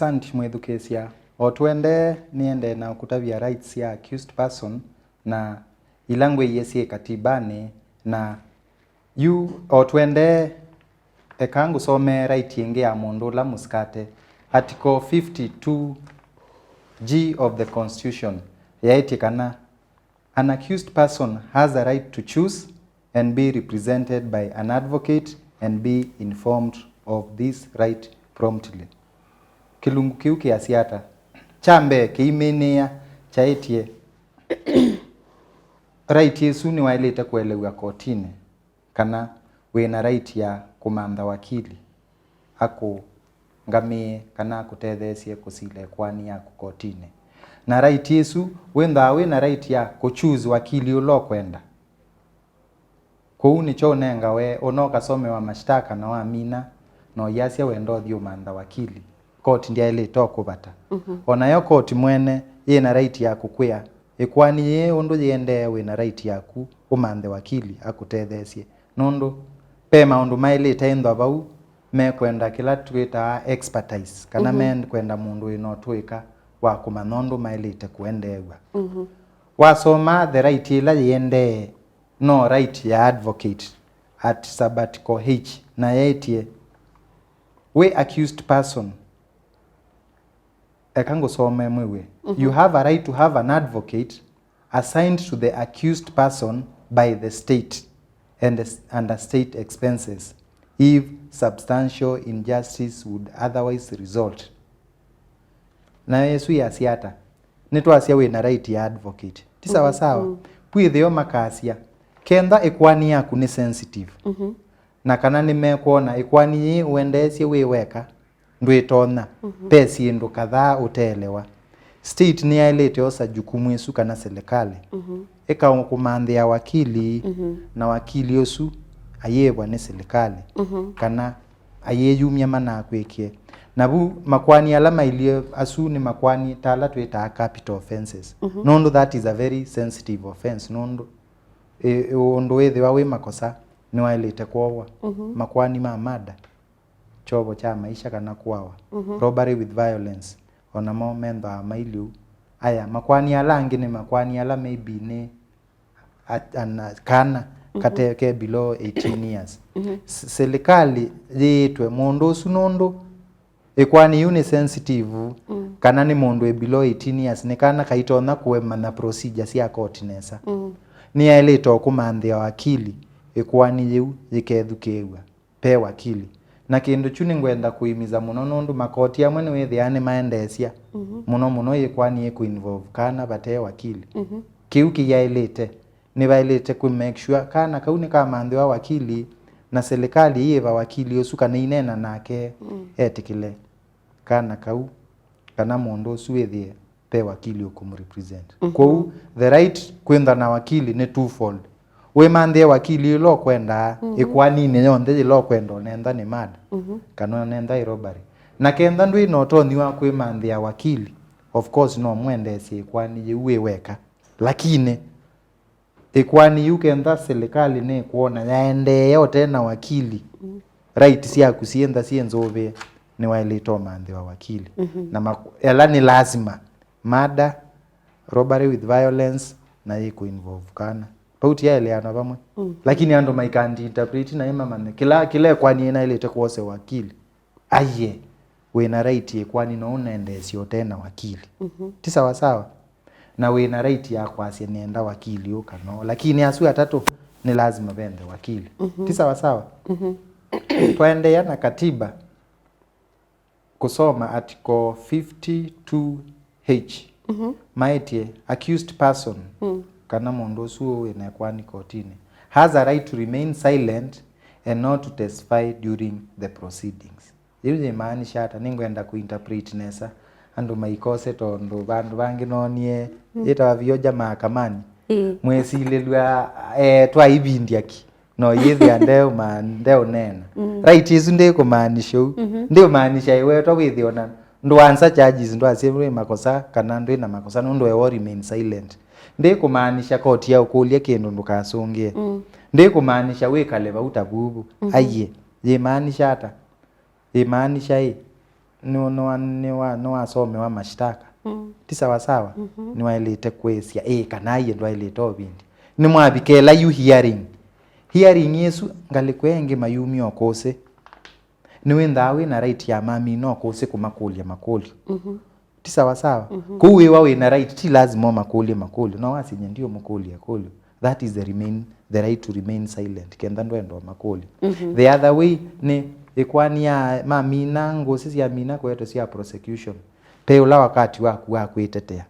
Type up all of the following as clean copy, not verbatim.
Asante Kwithukiiw'A. Otwende niende na kutavia rights ya accused person na ilangwe yesi katibani na you otwende ekangu some right yenge ya mundu la muskate article 52G of the Constitution yaitikana an accused person has a right to choose and be represented by an advocate and be informed of this right promptly. Kilungu kiu kiasiata chambe kiimenia chaitie right yesu ni wailete kuelewa kotini kana wina right ya kumanda wakili ako ngamie kana kutethesie kusile kwani ya kotini na right yesu wina right ya kuchoose wakili ulo kwenda kuuni cho nenga we onoka some wa mashtaka na waamina no yasia wendo thio manda wakili koti ndia ile toko bata onayo koti mwene yena right ya kukwia ikwani ye ondo yende wina right yaku umande wakili akutethesie nondo pema ondo maile tendo bau me kwenda kila twita expertise kana men kwenda mundu ino twika wa kumanondo maile te kuendewa wasoma the right ila yende no right ya advocate at sabbatical H na yetie we accused person ekango some mwewe you have a right to have an advocate assigned to the accused person by the state and under state expenses if substantial injustice would otherwise result. Na yesu yasiata nitwasia we na right ya advocate tisawa sawa pwithio makasia kenda ekwani yaku ni sensitive na kana nimekuona ekwani uendesie weweka ndwitona pesi ndo kadhaa utelewa state ni yailete osa jukumu yesu kana serikali eka kumandhia wakili na wakili osu ayebwa ni serikali kana ayeyumya mana kwekie nabu makwani alama ilio asu ni makwani tala twita capital offenses nondo that is a very sensitive offense nondo ondo wethe wawe makosa ni wailete kwawa makwani mamada chobo cha maisha kana kuawa robbery with violence ona momento amailu aya makwani alangi ni makwani ala maybe ni kana kateke below 18 years serikali yitwe mundu sunondo ekwani uni sensitive kana ni mundu below 18 years ni kana kaitona kuwema na procedures ya court nesa ni yaileta kumandhia wakili ekwani yu Kwithukiiw'A pe wakili na kindu chuni ngwenda kuimiza muno nondu makoti ya mwene wethiane maendesia muno yekwani ku involve kana bate wakili kiu kiyailete ni bailete ku make sure kana kauni kama andhi wa wakili na serikali yeva wakili osuka na inena nake etikile kana kau kana mundu suwethie pe wakili okumrepresent kwa the right kwenda na wakili ni twofold we mandhe wakili lo kwenda ekwani ne yonde lo kwenda nenda ni mad kana nenda robbery na kenda ndwi noto ni wa kwe mandhe wakili of course no mwende si ekwani yewe weka lakini ekwani yukenda serikali ne kuona yaende yote na wakili right si akusienda sienzove ni wale to mandhe wa wakili na ela ni lazima mada robbery with violence na iko involve kana pauti ya ile ana bamwe lakini ando maikandi interpret na ima manne kila kwani ina ile tekwose wakili aye we na right ye kwani no unaendesi yote na wakili tisawa sawa na we na right ya kwasi nienda wakili ukano lakini asu atatu ni lazima bende wakili tisawa sawa twende yana katiba kusoma article 52H maitie accused person kana mundu suo ina kwani kotini has a right to remain silent and not to testify during the proceedings. Yeye maanisha hata ningwenda kuinterpret nesa andu maikose tondo bandu bangi nonie yeta vioja mahakamani mwesilelwa twa ibindiaki no yethi andeo mandeo nena right isu nde kumaanisha ndio maanisha iwe to withiona ndo answer charges ndo asemwe makosa kana ndo ina makosa ndo we remain silent ndi kumaanisha koti ya ukulia kindu ndukasongie ndi kumaanisha we kaleva utabubu aye ye maanisha hata ye maanisha no wasome wa mashtaka ti sawa sawa ni wailite kwesia kana ye ndo wailite obindi ni mwabikela you hearing yesu ngalikwengi mayumi okose ni wendawe na right ya mami no okose kumakulia makuli ti sawa sawa kuwe wawe na right ti lazima makuli no wasinye ndio makuli yakuli that is the right to remain silent kenda ndo makuli the other way ni ikwani ya mamina ngosi ya mina kwetu sia prosecution pe ula wakati wa kuitetea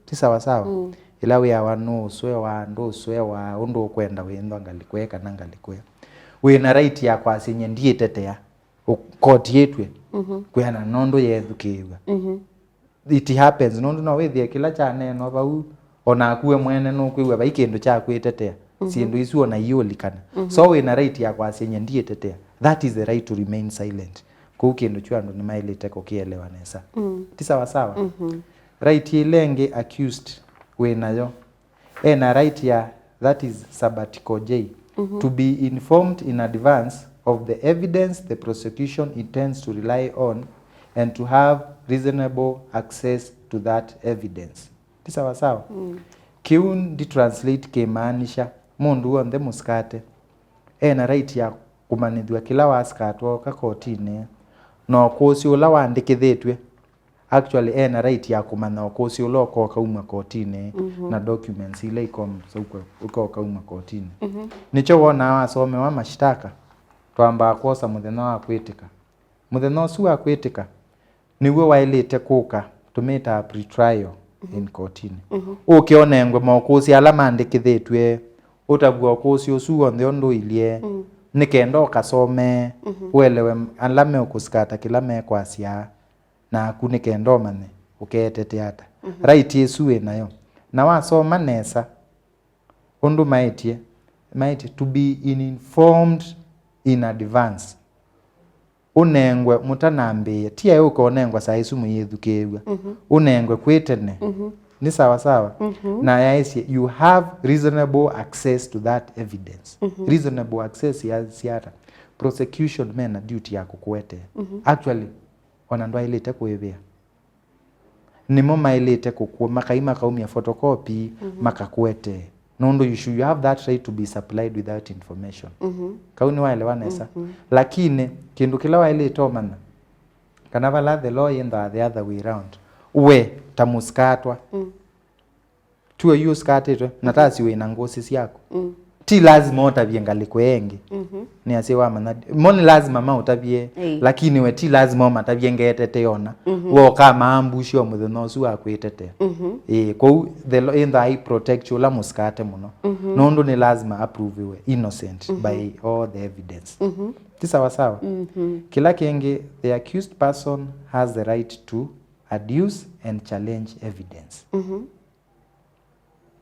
ti sawa sawa ila we awano swe wa ndo swe wa undo kwenda wendo ngalikweka na ngalikwe we na right ya kwasinye ndiye tetea koti yetwe kuyana nondo yethukiiw'A it happens nondo no wethie kila chane no bau ona kuwe mwene no kwiwa baikendo cha kwitetea sindu isu ona iolikana so we na right ya kwasinye ndiye tetea that is the right to remain silent kukendo chwando ni mailite kokielewa nesa ti sawa sawa right ilenge accused we nayo na right ya that is sabbatical j to be informed in advance of the evidence the prosecution intends to rely on and to have reasonable access to that evidence ti sawa sawa kiun di translate kemaanisha mundu wonde muskate na right ya kumanithwa kila waskatwo ka kotini no kosi ula wandikithitwe actually na right ya kumana kosi ula ko kauma kotini na documents ile ikom uko kauma kotini nicho wona wasome wa mashtaka twamba kosa muthenya wa kwitika muthenya usu wa kwitika niwe wailite kuka tumita pre-trial in kotini ukionengwe mokosi ala mandikithitwe utagwa kosi usu onthe ndo ilie nikendo kasome uelewe alame ukuskata kila mekwasia na kunikendo mane uketete hata right yesu nayo na wasoma nesa undu maiti to be informed in advance unengwe mutanambie tia uko onengwa saa isu muyithukiiw'A unengwe kwitene ni sawa sawa na yaisi you have reasonable access to that evidence reasonable access ya siata prosecution mena duty ya kukwete actually ona ndo ilete kuivia nimo mailete kukua makaima kaumia photocopy makakwete nondo you have that right to be supplied with that information kauni waelewanesa lakini kindu kila wailete omana kana vala the law in the other way round we tamuskatwa tuwe yuskatitwe natasi we na ngosi yako ti lazima utabie ngalikwengi ni asiwa manadi moni lazima ma utabie lakini we ti lazima matabie ngetete yona wo kama ambushi omuthenosu wa kwitete ko the in the protect you la muskate muno nondo ni lazima approve we innocent by all the evidence ti sawa sawa kila kingi the accused person has the right to adduce and challenge evidence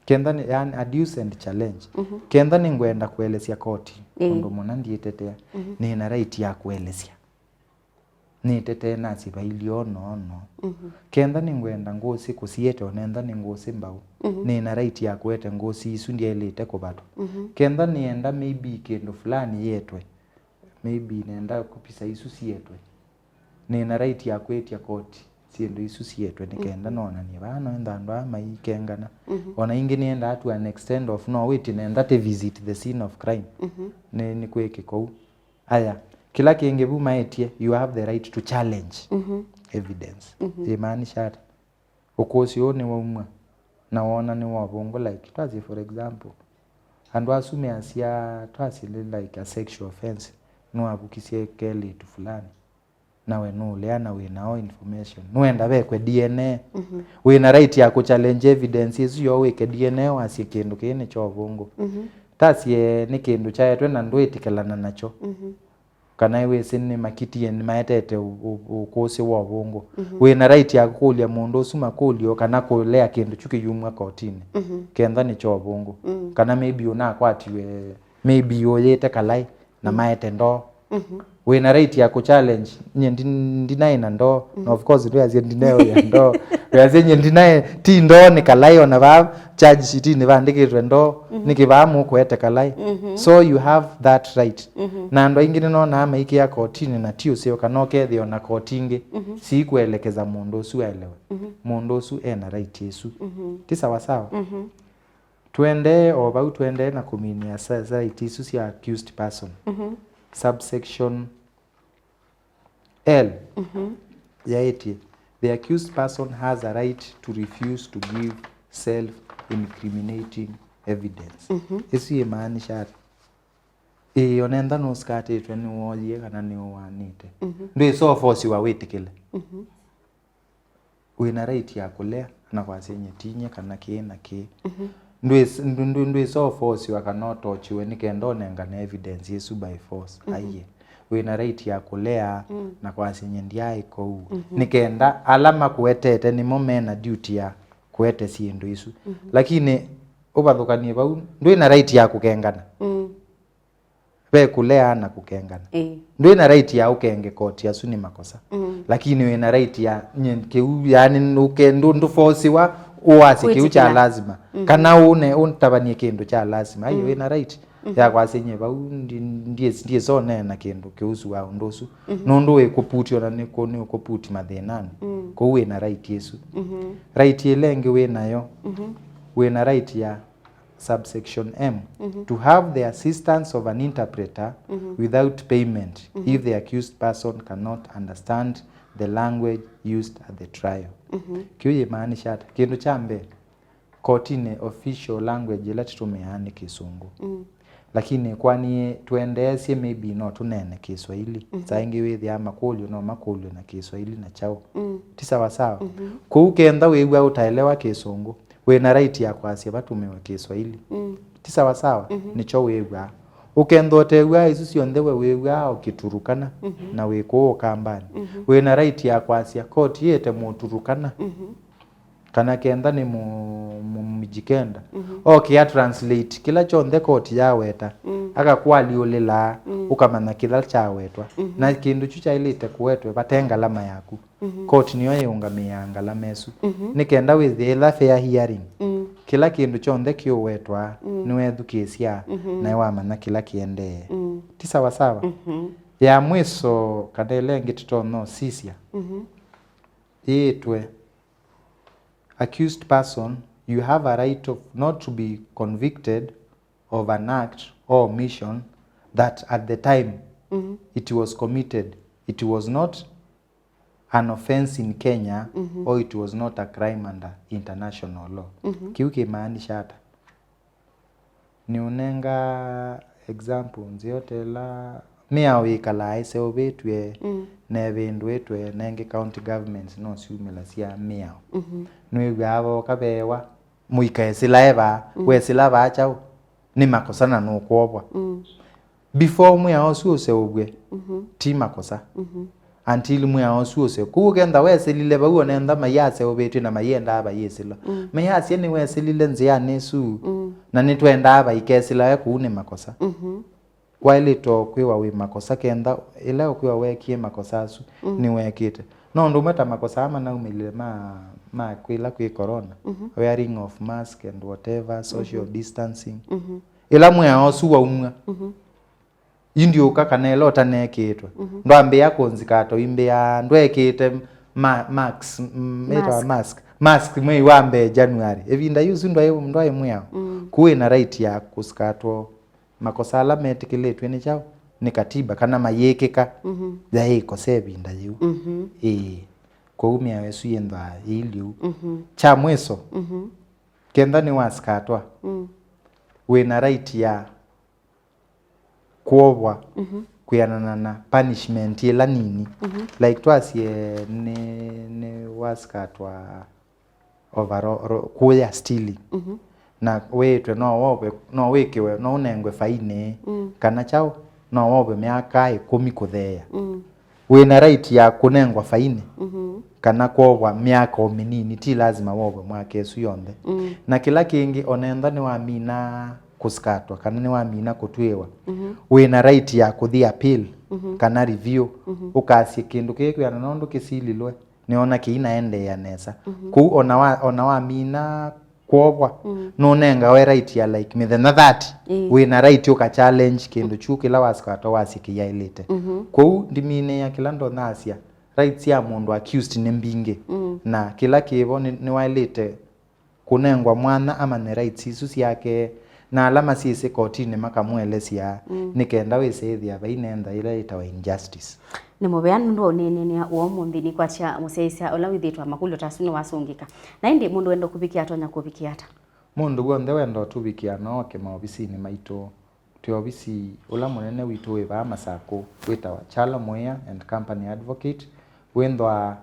kenda ni yani adduce and challenge kenda ni ngwenda kuelesia koti ndo mona ndietetea ni na right ya kuelesia ni tete na sibailio no kenda ni ngwenda ngosi kusiete onenda ni ngosi mbau ni na right ya kuete ngosi isu ndiye ilete ko batu kenda ni enda maybe kendo fulani yetwe maybe nenda kupisa isu sietwe ni na right ya kuetia koti siendo isu sietwe nikenda nona ni bana enda ndo ama ikengana ona ingi nienda atu an extent of no wait nenda te visit the scene of crime ni kweke ko aya kila kingi bu maetie you have the right to challenge evidence imaanisha ukosi one waumwa na wona ni wabongo like twazi for example and wasume asia twazi like a sexual offense no abukisie kele tu fulani nawe no leana we nao information nuenda bekwe DNA we na right ya ku challenge evidence isu yo weke DNA wasi kindu kene cho bongo tasie ni kindu cha yetwe na ndwitikelana nacho kana we sinni makiti en maetete ukosi wa bongo we na right ya kulia mundu usuma kulio kana kulea kindu chukiyumwa kotini kenda ni cho bongo kana maybe una kwatiwe maybe yoyete kalai na maete ndo wina right ya ku challenge nye ndinae na ndo na of course ndo yazi ndinae ya ndo yazi nye ndinae ti ndo ni kalai ona ba charge sheet ni bandikirwe ndo nikibamu kwete kalai so you have that right na ndo ingine no na ama iki ya kotini na tio sio kanoke thio na kotingi si kuelekeza mundu usu elewe mundu usu ena right yesu ti sawa sawa twende obau twende na kuminia right yesu si accused person subsection L yaeti the accused person has a right to refuse to give self-incriminating evidence isi imaanisha onenda no skate twani woye kana ni wanite ndo so force wa wetikile wina right ya kulea na kwasenye tinye kana kina ki ndo so force wa kana tochiwe nikendo nenga na evidence yesu by force aiye wina right ya kulea na kwasenye ndiai ko nikenda alama kuetete ni momena duty ya kuete sindu isu lakini ubathukanie bau ndwina right ya kukengana be kulea na kukengana ndwina right ya ukenge koti asu ni makosa lakini wina right ya nyekeu yani ukendo force wa uwasi kiu cha lazima kana untabanie kindu cha lazima ayo wina right ya kwasenye bau ndiye zone na kindu kiusu wa ndosu nondo ekuputi ona ni ukuputi mathenani ko wina right yesu right ilenge winayo wina right ya subsection M to have the assistance of an interpreter without payment if the accused person cannot understand the language used at the trial kiyo maanisha kindu chambe kotine official language ile tumeani Kisungu lakini kwani tuendeesie maybe no tunene Kiswahili saingi withi ama kulio no makulio na Kiswahili na chao ti sawa sawa kuukenda wewe utaelewa Kisungu wena right ya kwasia batumewe Kiswahili ti sawa sawa nicho wewe ukendo tewa isu siondewe wewe ukiturukana na weko kambani wena right ya kwasia koti yete muturukana kana kenda ni mujikenda okay translate kila chonde koti yaweta akakwali olela ukamana kila chawetwa na kindu chucha ilite kuwetwe batenga lama yaku koti niyo yungamia ngala mesu nikenda with the fair hearing kila kindu chonde kiowetwa niwe edukesia na wamana kila kiende ti sawa sawa ya mwiso kadele ngititono sisia itwe accused person you have a right of not to be convicted of an act or omission that at the time it was committed it was not an offense in Kenya or it was not a crime under international law kiuke maanisha hata ni unenga example nziote la mia wikala ise obetwe na bindu etwe nenge county governments no siumela sia mia nwe gabo kabewa muika silaeba we silaba achao ni makosana no kwobwa before mwe osu osebwe ti makosa until mwe osu ose kugenda we silile ba wona nda mayase obetwe na mayenda aba yesilo mayase ni we silile nzia nesu na nitwenda aba ikesila ku ni makosa while to kwiwa we makosa kenda ile kwiwa wekie makosa asu ni wekite no ndo meta makosa ama na umile ma kwila kwi corona wearing of mask and whatever social distancing ila mwe osu wa umwa indio kakanelo tanekitwe ndo ambe yako nzikato imbe ya ndwekite mask mwe wambe January evinda yuzu ndo mwe kuwe na right ya kuskato makosa ala metikiletwe ni chao ni katiba kana mayekeka ya ikosebi ndayu kwa umia wesu yenda iliu cha mweso kenda ni waskatwa we na right ya kuobwa kuyanana na punishment yela nini like twasie ne waskatwa overall kuya stealing na wetwe no wobe no wikiwe no unengwe faine kana chao no wobe miaka 10 kuthea wina right ya kunengwa faine kana kwobwa miaka minini ti lazima wobe mwake esu yonde na kila kingi onenda ni wamina kuskatwa kana ni wamina kutwewa wina right ya kuthi appeal kana review ukasie kindu kikwiana nondu kisililwe niona kiinaendeea nesa ku ona wa mina kwobwa nunenga we right ya like mithenya 30 wina right uka challenge kindu chu kila wasikata wasikiyailite ku ndimine ya kila ndo nasia rights ya mundu accused ni mbinge na kila kivo ni wailite kunengwa mwana ama ni rights isu yake na alama sisi kotini makamwelesia nikenda wisethia bainenda ila itawa injustice ni mubeanu ndo nene uo munthini kwa cha museisa ola withitwa makulio tasuni wasungika na indi mundu wendo kubikia atonya kubikia ata mundu wonde wendo tubikia no ke maobisini maito ti obisi ola munene witu weba masako witawa Chala Moya and Company Advocate wendwa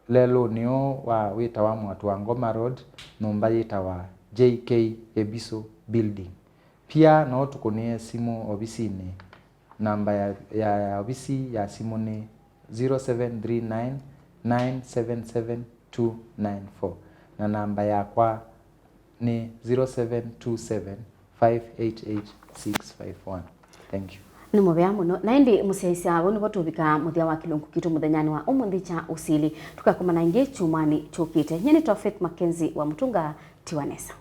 lelo nio wa witawa mwatu wa Ngoma Road nomba yitawa JK Ebiso Building pia no tukonie simu obisini namba ya obisi ya simu ni 0739977294 na namba ya kwa ni 0727588651. Thank you. Ni mubea muno na indi museisa abo nibo tubika muthia wa kilungu kitu muthenyani wa umuthi cha Usili tukakomana ingi chumani chukite nyeni to Faith Mackenzie wa Mutunga Tiwanesa.